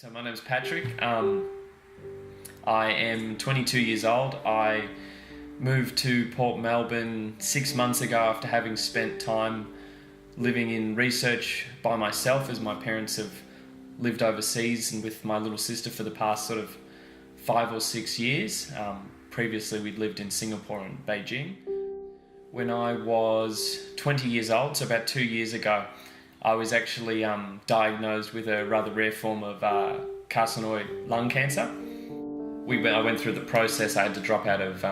So my name's Patrick. I am 22 years old. I moved to Port Melbourne 6 months ago after having spent time living in research by myself, as my parents have lived overseas and with my little sister for the past sort of 5 or 6 years. Previously we'd lived in Singapore and Beijing. When I was 20 years old, so about 2 years ago, I was actually diagnosed with a rather rare form of carcinoid lung cancer. I went through the process. I had to drop out of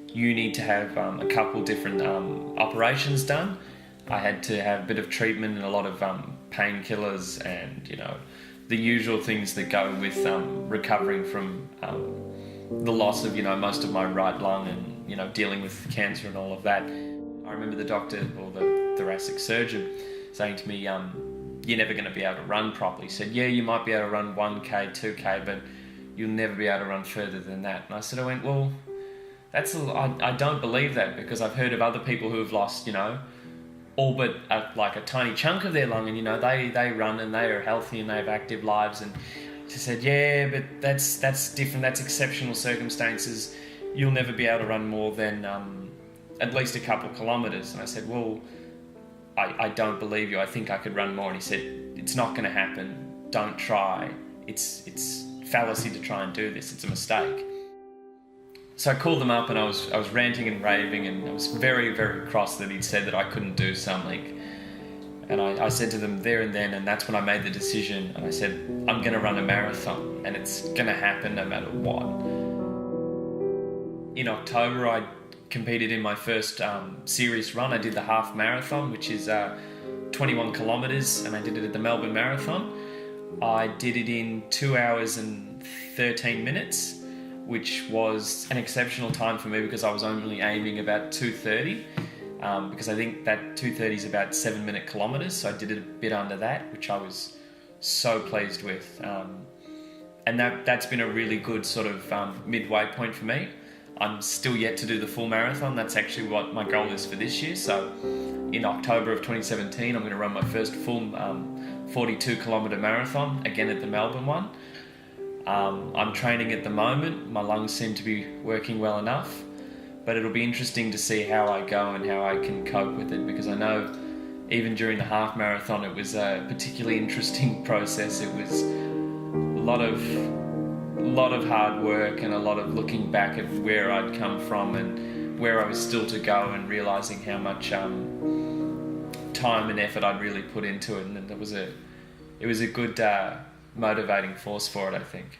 uni to have a couple different operations done. I had to have a bit of treatment and a lot of painkillers and, you know, the usual things that go with recovering from the loss of, you know, most of my right lung and, you know, dealing with cancer and all of that. I remember the doctor or the thoracic surgeon saying to me, you're never going to be able to run properly. He said, yeah, you might be able to run 1K, 2K, but you'll never be able to run further than that. And I went, well, I don't believe that, because I've heard of other people who have lost, you know, all but like a tiny chunk of their lung, and, you know, they run and they are healthy and they have active lives. And she said, yeah, but that's different. That's exceptional circumstances. You'll never be able to run more than at least a couple of kilometres. And I said, well, I don't believe you. I think I could run more. And he said, it's not going to happen. Don't try. It's fallacy to try and do this. It's a mistake. So I called them up and I was ranting and raving, and I was very, very cross that he'd said that I couldn't do something. And I said to them there and then, and that's when I made the decision, and I said, I'm going to run a marathon, and it's going to happen no matter what. In October, I competed in my first serious run. I did the half marathon, which is 21 kilometres, and I did it at the Melbourne Marathon. I did it in 2 hours and 13 minutes, which was an exceptional time for me because I was only aiming about 2:30, because I think that 2:30 is about 7-minute kilometres, so I did it a bit under that, which I was so pleased with. And that's been a really good sort of midway point for me. I'm still yet to do the full marathon. That's actually what my goal is for this year. So in October of 2017, I'm going to run my first full 42-kilometre marathon, again at the Melbourne one. I'm training at the moment. My lungs seem to be working well enough, but it'll be interesting to see how I go and how I can cope with it, because I know even during the half marathon it was a particularly interesting process. It was a lot of hard work and a lot of looking back at where I'd come from and where I was still to go, and realising how much time and effort I'd really put into it, and it was a good motivating force for it, I think.